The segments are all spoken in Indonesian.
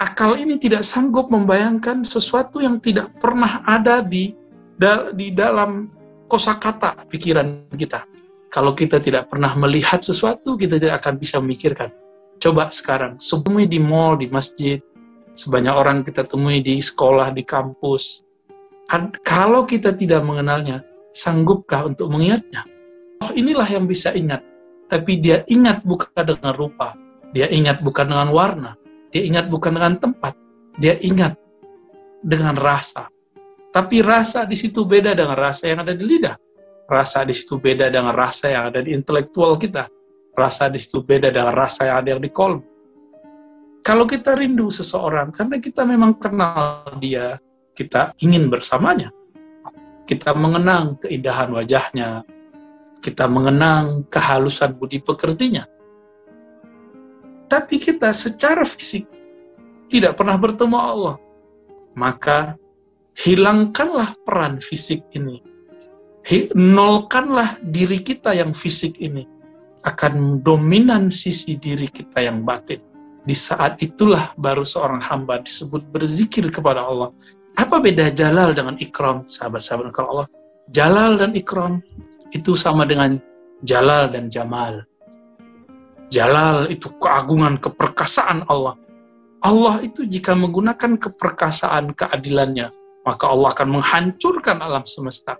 akal ini tidak sanggup membayangkan sesuatu yang tidak pernah ada di dalam kosakata pikiran kita. Kalau kita tidak pernah melihat sesuatu, kita tidak akan bisa memikirkan. Coba sekarang, temui di mall, di masjid, sebanyak orang kita temui di sekolah, di kampus. Kalau kita tidak mengenalnya, sanggupkah untuk mengingatnya? Oh, inilah yang bisa ingat. Tapi dia ingat bukan dengan rupa. Dia ingat bukan dengan warna. Dia ingat bukan dengan tempat. Dia ingat dengan rasa. Tapi rasa di situ beda dengan rasa yang ada di lidah. Rasa di situ beda dengan rasa yang ada di intelektual kita. Rasa di situ beda dengan rasa yang ada di kolbu. Kalau kita rindu seseorang, karena kita memang kenal dia, kita ingin bersamanya. Kita mengenang keindahan wajahnya. Kita mengenang kehalusan budi pekertinya. Tapi kita secara fisik tidak pernah bertemu Allah. Maka hilangkanlah peran fisik ini. Nolkanlah diri kita yang fisik ini. Akan dominan sisi diri kita yang batin. Di saat itulah baru seorang hamba disebut berzikir kepada Allah. Apa beda jalal dengan ikram, sahabat-sahabat Allah? Jalal dan ikram itu sama dengan jalal dan jamal. Jalal itu keagungan, keperkasaan Allah. Allah itu jika menggunakan keperkasaan, keadilannya, maka Allah akan menghancurkan alam semesta.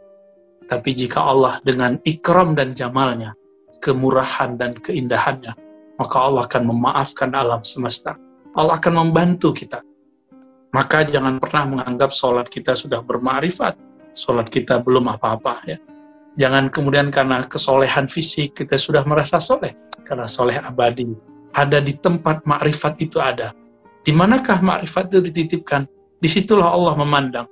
Tapi jika Allah dengan ikram dan jamalnya, kemurahan dan keindahannya, maka Allah akan memaafkan alam semesta. Allah akan membantu kita. Maka jangan pernah menganggap sholat kita sudah bermakrifat, sholat kita belum apa-apa ya. Jangan kemudian karena kesolehan fisik kita sudah merasa soleh, karena soleh abadi. Ada di tempat makrifat itu ada. Di manakah makrifat itu dititipkan? Disitulah Allah memandang.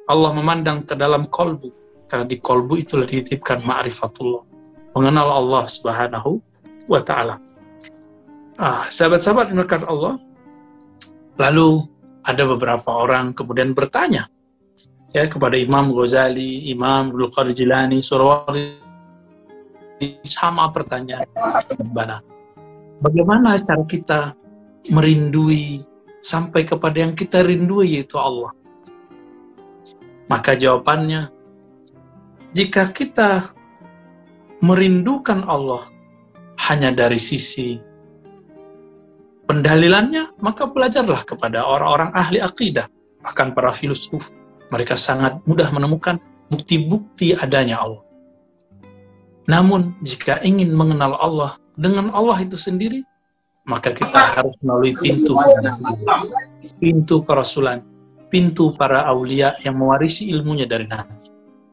Allah memandang ke dalam kolbu, karena di kolbu itulah dititipkan ma'rifatullah. Mengenal Allah Subhanahu wa ta'ala. Sahabat-sahabat dimuliakan Allah, lalu ada beberapa orang kemudian bertanya ya kepada Imam Ghazali, Imam Abdul Qadir Jilani, Surawari, sama pertanyaan. Bagaimana cara kita merindui sampai kepada yang kita rindui, yaitu Allah? Maka jawabannya, jika kita merindukan Allah hanya dari sisi pendalilannya, maka belajarlah kepada orang-orang ahli akidah, bahkan para filsuf. Mereka sangat mudah menemukan bukti-bukti adanya Allah. Namun, jika ingin mengenal Allah dengan Allah itu sendiri, maka kita harus melalui pintu kerasulan, pintu para aulia yang mewarisi ilmunya dari Nabi.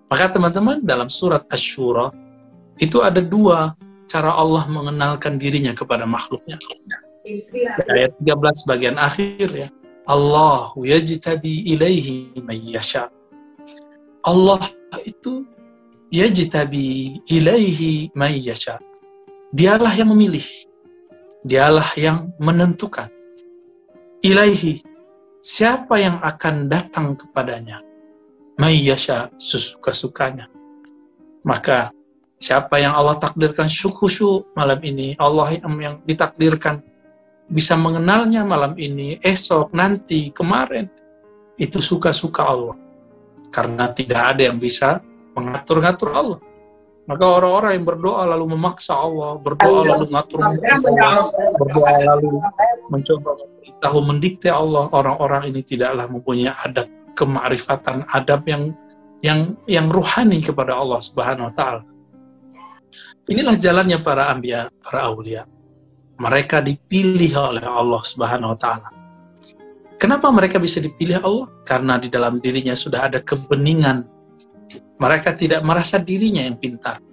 Maka teman-teman, dalam surat Asy-Syura itu ada dua cara Allah mengenalkan dirinya kepada makhluknya. Ayat 13 bagian akhir ya. Allahu yajtabi ilaihi man yasha. Allah itu yajtabi ilaihi man yasha. Dialah yang memilih. Dialah yang menentukan. Ilaihi, siapa yang akan datang kepadanya? Man yasha, sesuka-sukanya. Maka siapa yang Allah takdirkan khusyuk malam ini, Allah yang ditakdirkan bisa mengenalnya malam ini, esok, nanti, kemarin, itu suka-suka Allah. Karena tidak ada yang bisa mengatur-ngatur Allah. Maka orang-orang yang berdoa lalu memaksa Allah, berdoa lalu mengatur Allah, berdoa lalu mencoba memberitahu, mendikte Allah, orang-orang ini tidaklah mempunyai adab kemakrifatan, adab yang ruhani kepada Allah Subhanahu wa ta'ala. Inilah jalannya para anbiya, para aulia. Mereka dipilih oleh Allah Subhanahu wa ta'ala. Kenapa mereka bisa dipilih Allah? Karena di dalam dirinya sudah ada kebeningan. Mereka tidak merasa dirinya yang pintar.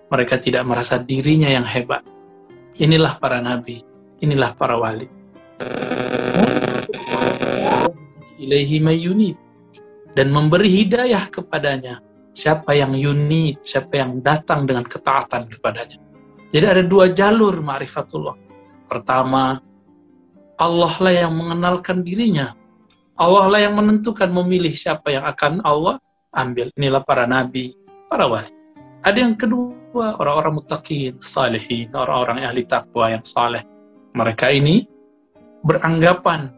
Mereka tidak merasa dirinya yang hebat. Inilah para nabi, inilah para wali. Ilaihi may yunib, dan memberi hidayah kepadanya siapa yang yunib, siapa yang datang dengan ketaatan kepadanya. Jadi ada dua jalur ma'rifatullah. Pertama, Allah lah yang mengenalkan dirinya. Allah lah yang menentukan, memilih siapa yang akan Allah ambil. Inilah para nabi, para wali. Ada yang kedua, orang-orang muttaqin, salihin, orang-orang ahli taqwa yang saleh. Mereka ini beranggapan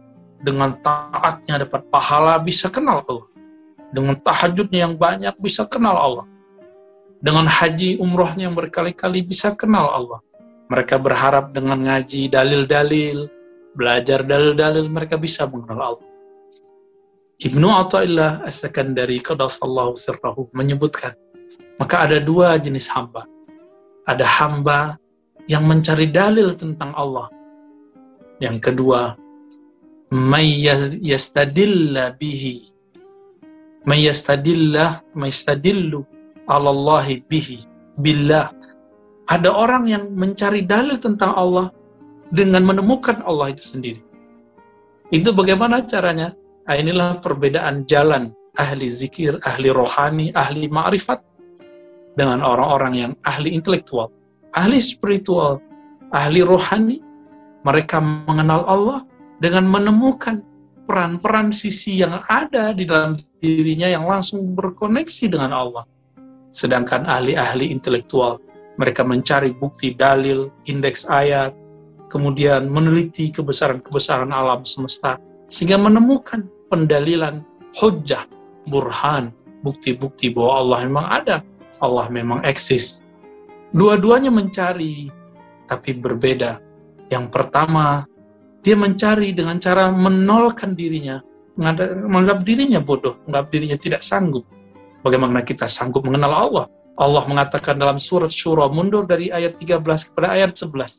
dengan taatnya dapat pahala, bisa kenal Allah. Dengan tahajudnya yang banyak, bisa kenal Allah. Dengan haji umrohnya yang berkali-kali, bisa kenal Allah. Mereka berharap dengan ngaji dalil-dalil, belajar dalil-dalil, mereka bisa mengenal Allah. Ibnu Athaillah As-Sakandari qaddasallahu sirrahu menyebutkan, maka ada dua jenis hamba. Ada hamba yang mencari dalil tentang Allah. Yang kedua, may yastadilla bihi, may yastadillu ala Allahi bihi, billah. Ada orang yang mencari dalil tentang Allah dengan menemukan Allah itu sendiri. Itu bagaimana caranya? Nah, inilah perbedaan jalan ahli zikir, ahli rohani, ahli ma'rifat dengan orang-orang yang ahli intelektual, ahli spiritual, ahli rohani. Mereka mengenal Allah dengan menemukan peran-peran sisi yang ada di dalam dirinya yang langsung berkoneksi dengan Allah. Sedangkan ahli-ahli intelektual, mereka mencari bukti dalil, indeks ayat, kemudian meneliti kebesaran-kebesaran alam semesta, sehingga menemukan pendalilan, hujjah, burhan, bukti-bukti bahwa Allah memang ada, Allah memang eksis. Dua-duanya mencari, tapi berbeda. Yang pertama, dia mencari dengan cara menolkan dirinya, menganggap dirinya bodoh, menganggap dirinya tidak sanggup. Bagaimana kita sanggup mengenal Allah? Allah mengatakan dalam surat Syura, mundur dari ayat 13 kepada ayat 11.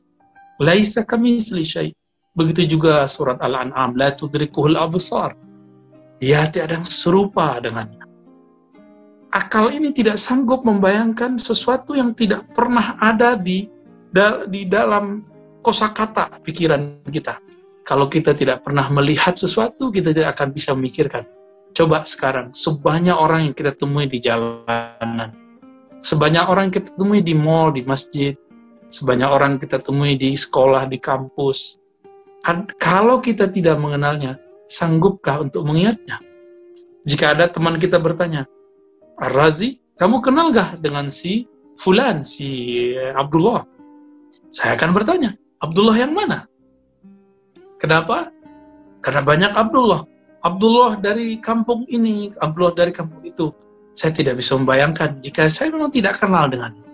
Laisa kamitslihi syai'. Begitu juga surat Al-An'am, la tudrikuhul absar. Dia tiada yang serupa dengannya. Akal ini tidak sanggup membayangkan sesuatu yang tidak pernah ada di dalam kosakata pikiran kita. Kalau kita tidak pernah melihat sesuatu, kita tidak akan bisa memikirkan. Coba sekarang, sebanyak orang yang kita temui di jalanan, sebanyak orang yang kita temui di mall, di masjid, sebanyak orang yang kita temui di sekolah, di kampus. Kalau kita tidak mengenalnya, sanggupkah untuk mengingatnya? Jika ada teman kita bertanya, Ar-Razi, kamu kenal gak dengan si Fulan, si Abdullah? Saya akan bertanya, Abdullah yang mana? Kenapa? Karena banyak Abdullah. Abdullah dari kampung ini, Abdullah dari kampung itu. Saya tidak bisa membayangkan jika saya memang tidak kenal dengannya.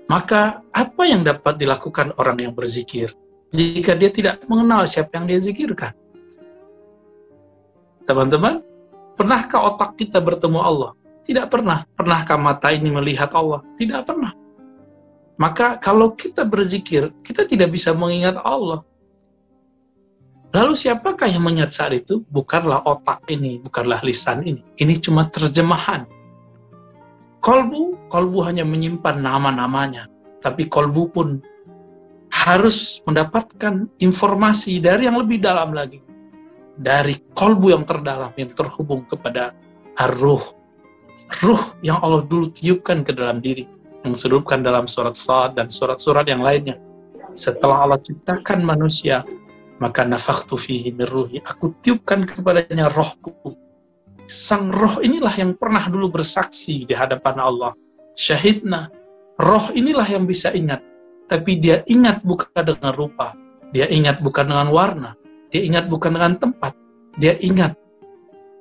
Maka apa yang dapat dilakukan orang yang berzikir jika dia tidak mengenal siapa yang dia zikirkan? Teman-teman, pernahkah otak kita bertemu Allah? Tidak pernah. Pernahkah mata ini melihat Allah? Tidak pernah. Maka kalau kita berzikir, kita tidak bisa mengingat Allah. Lalu siapakah yang mengingat saat itu? Bukanlah otak ini, bukanlah lisan ini. Ini cuma terjemahan. Kolbu hanya menyimpan nama-namanya. Tapi kolbu pun harus mendapatkan informasi dari yang lebih dalam lagi. Dari kolbu yang terdalam, yang terhubung kepada ar-ruh. Ruh yang Allah dulu tiupkan ke dalam diri. Yang disebutkan dalam surat Sad dan surat-surat yang lainnya. Setelah Allah ciptakan manusia, maka nafakhtu fihi min ruhi, aku tiupkan kepadanya rohku. Sang roh inilah yang pernah dulu bersaksi di hadapan Allah. Syahidna, roh inilah yang bisa ingat. Tapi dia ingat bukan dengan rupa, dia ingat bukan dengan warna, dia ingat bukan dengan tempat, dia ingat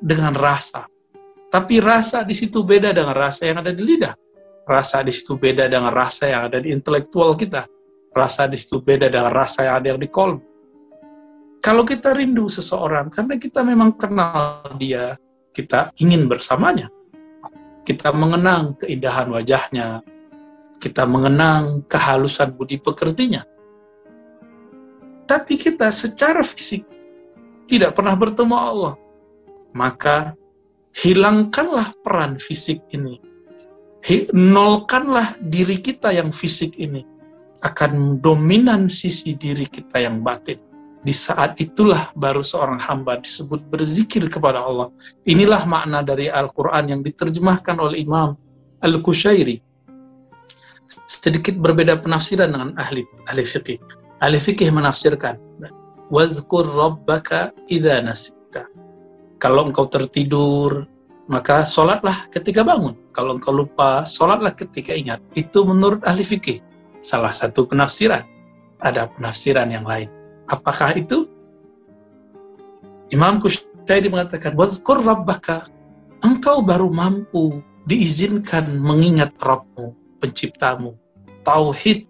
dengan rasa. Tapi rasa di situ beda dengan rasa yang ada di lidah. Rasa di situ beda dengan rasa yang ada di intelektual kita. Rasa di situ beda dengan rasa yang ada di kolbu. Kalau kita rindu seseorang, karena kita memang kenal dia, kita ingin bersamanya. Kita mengenang keindahan wajahnya, kita mengenang kehalusan budi pekertinya. Tapi kita secara fisik tidak pernah bertemu Allah. Maka hilangkanlah peran fisik ini. Nolkanlah diri kita yang fisik ini. Akan dominan sisi diri kita yang batin. Di saat itulah baru seorang hamba disebut berzikir kepada Allah. Inilah makna dari Al-Quran yang diterjemahkan oleh Imam Al-Qushairi. Sedikit berbeda penafsiran dengan ahli fikih. Ahli fikih menafsirkan, wazkur rabbaka idza nasita. Kalau engkau tertidur, maka sholatlah ketika bangun. Kalau engkau lupa, sholatlah ketika ingat. Itu menurut ahli fikih. Salah satu penafsiran. Ada penafsiran yang lain. Apakah itu? Imam Kusyairi mengatakan, wazkur rabbaka, engkau baru mampu diizinkan mengingat Rabbmu, penciptamu. Tauhid,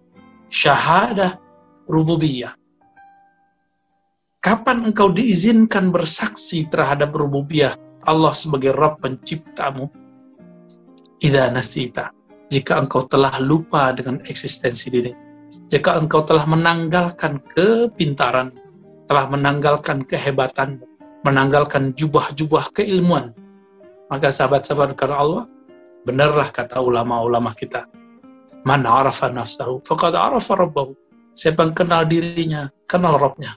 syahadah, rububiyah. Kapan engkau diizinkan bersaksi terhadap rububiyah Allah sebagai Rabb penciptamu? Idza nasita, jika engkau telah lupa dengan eksistensi diri. Jika engkau telah menanggalkan kepintaran, telah menanggalkan kehebatan, menanggalkan jubah-jubah keilmuan, maka sahabat-sahabat karena Allah, benarlah kata ulama-ulama kita, man arafa nafsahu faqad arafa rabbahu. Siapa yang kenal dirinya, kenal Rabbnya.